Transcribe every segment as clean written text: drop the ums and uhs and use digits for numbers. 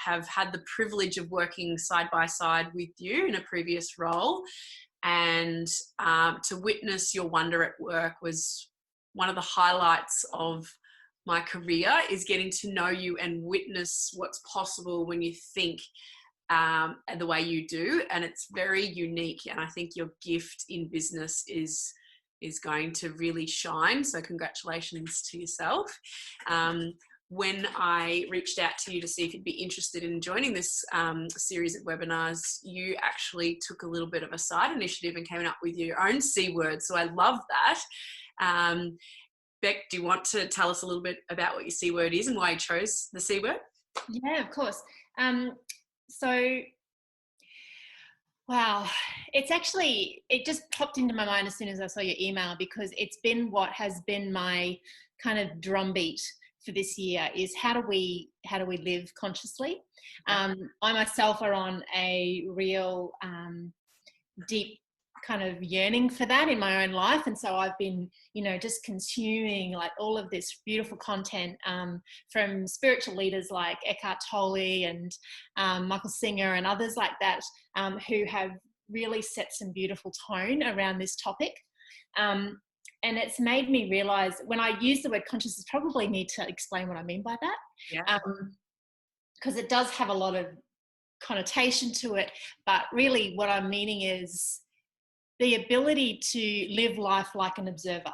have had the privilege of working side by side with you in a previous role, and to witness your wonder at work was one of the highlights of my career, is getting to know you and witness what's possible when you think the way you do. And it's very unique, and I think your gift in business is going to really shine. So congratulations to yourself. When I reached out to you to see if you'd be interested in joining this series of webinars, you actually took a little bit of a side initiative and came up with your own C word. So I love that. Beck, do you want to tell us a little bit about what your C word is and why you chose the C word? Yeah, of course. So, wow, it just popped into my mind as soon as I saw your email, because it's been what has been my kind of drumbeat for this year, is how do we live consciously? I myself are on a real deep kind of yearning for that in my own life, and so I've been just consuming like all of this beautiful content from spiritual leaders like Eckhart Tolle and Michael Singer and others like that, who have really set some beautiful tone around this topic, and it's made me realize, when I use the word consciousness, probably need to explain what I mean by that, because it does have a lot of connotation to it, but really what I'm meaning is the ability to live life like an observer,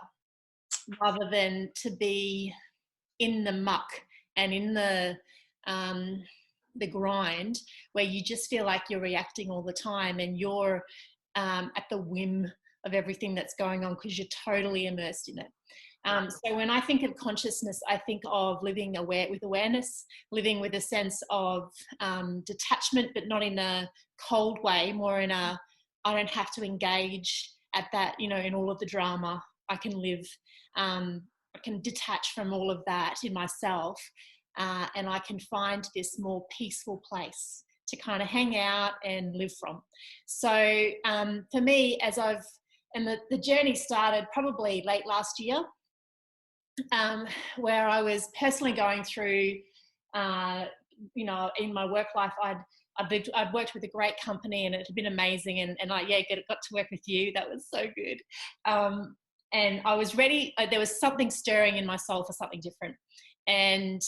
rather than to be in the muck and in the grind, where you just feel like you're reacting all the time and you're at the whim of everything that's going on because you're totally immersed in it. So when I think of consciousness, I think of living with awareness, living with a sense of detachment, but not in a cold way, more in a, I don't have to engage at that, in all of the drama. I can live, I can detach from all of that in myself, and I can find this more peaceful place to kind of hang out and live from. So for me, the journey started probably late last year, where I was personally going through, in my work life, I'd worked with a great company and it had been amazing, and I got to work with you. That was so good. And I was ready. There was something stirring in my soul for something different, and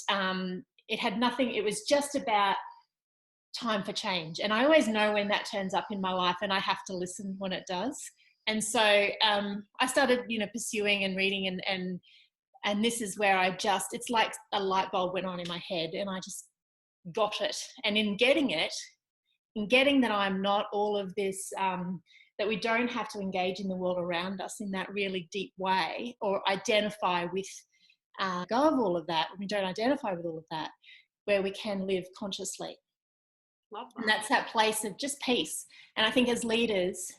it was just about time for change. And I always know when that turns up in my life, and I have to listen when it does. And so I started, pursuing and reading, and this is where it's like a light bulb went on in my head, and I just got it. And in getting that I'm not all of this, that we don't have to engage in the world around us in that really deep way, or identify with, go of all of that. We don't identify with all of that, where we can live consciously. Love that. And that's that place of just peace. And I think as leaders,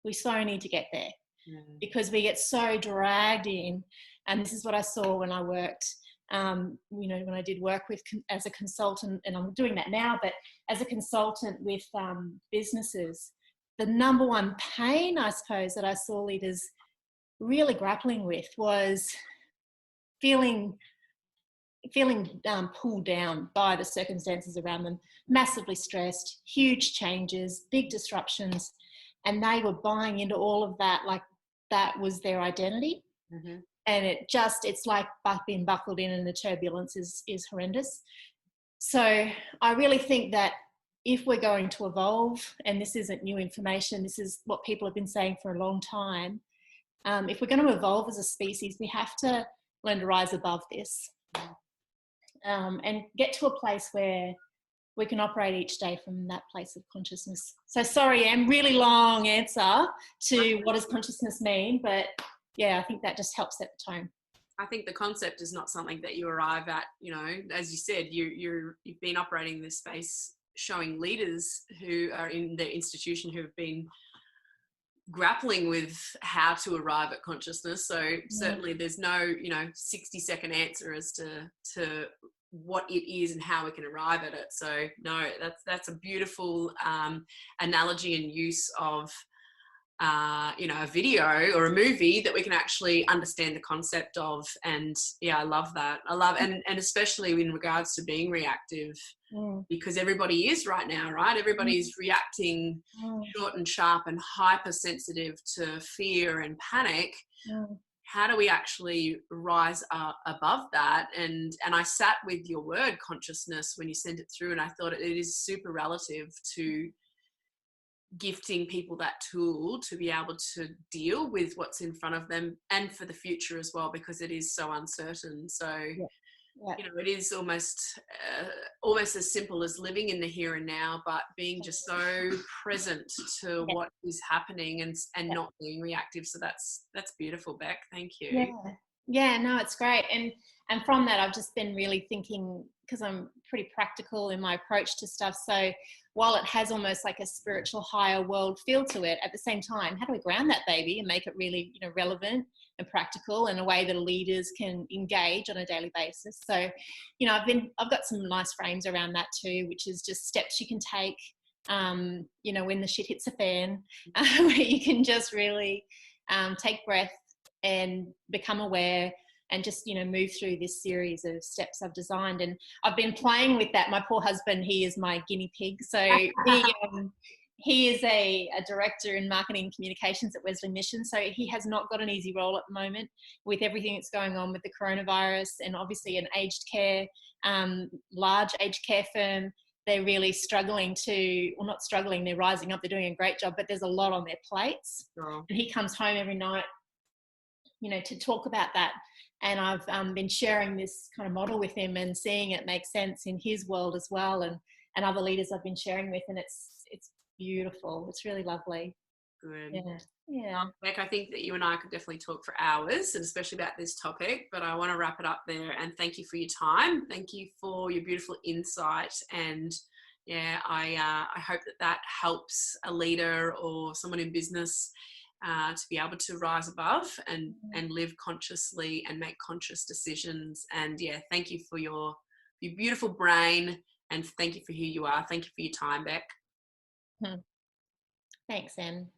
we so need to get there, because we get so dragged in. And this is what I saw when I worked, when I did work as a consultant, and I'm doing that now, but as a consultant with businesses, the number one pain, I suppose, that I saw leaders really grappling with was feeling pulled down by the circumstances around them, massively stressed, huge changes, big disruptions, and they were buying into all of that like that was their identity. Mm-hmm. And it's like being buckled in, and the turbulence is horrendous. So I really think that if we're going to evolve, and this isn't new information, this is what people have been saying for a long time, if we're going to evolve as a species, we have to learn to rise above this, and get to a place where we can operate each day from that place of consciousness. So sorry, Em, really long answer to what does consciousness mean, but yeah, I think that just helps set the tone. I think the concept is not something that you arrive at, as you said, you've been operating in this space, showing leaders who are in the institution who have been grappling with how to arrive at consciousness. So certainly there's no, 60-second answer as to what it is and how we can arrive at it. So no, that's a beautiful analogy and use of a video or a movie that we can actually understand the concept of. And yeah, I love that. And especially in regards to being reactive, Mm. because everybody is right now, right? Everybody is reacting Mm. short and sharp and hypersensitive to fear and panic. Mm. How do we actually rise above that? And I sat with your word consciousness when you sent it through, and I thought it is super relative to gifting people that tool to be able to deal with what's in front of them and for the future as well, because it is so uncertain. So Yeah. Yeah. you know, it is almost as simple as living in the here and now, but being just so present to Yeah. what is happening and Yeah. not being reactive. So that's beautiful, Beck. Thank Yeah. you. Yeah, no, it's great. And from that I've just been really thinking, because I'm pretty practical in my approach to stuff. So while it has almost like a spiritual higher world feel to it, at the same time, how do we ground that baby and make it really, relevant and practical in a way that leaders can engage on a daily basis? So, I've got some nice frames around that too, which is just steps you can take when the shit hits the fan, where you can just really take breath and become aware and just move through this series of steps I've designed. And I've been playing with that. My poor husband, he is my guinea pig. So he is a director in marketing and communications at Wesley Mission. So he has not got an easy role at the moment with everything that's going on with the coronavirus, and obviously an aged care, large aged care firm. They're really struggling not struggling, they're rising up, they're doing a great job, but there's a lot on their plates. Sure. And he comes home every night to talk about that. And I've been sharing this kind of model with him and seeing it make sense in his world as well, and other leaders I've been sharing with, and it's beautiful. It's really lovely. Good. Yeah. Yeah. Beck, I think that you and I could definitely talk for hours, and especially about this topic, but I want to wrap it up there. And thank you for your time. Thank you for your beautiful insight. And yeah, I hope that helps a leader or someone in business to be able to rise above and live consciously and make conscious decisions. And yeah, thank you for your beautiful brain, and thank you for who you are. Thank you for your time, Beck. Thanks, Em.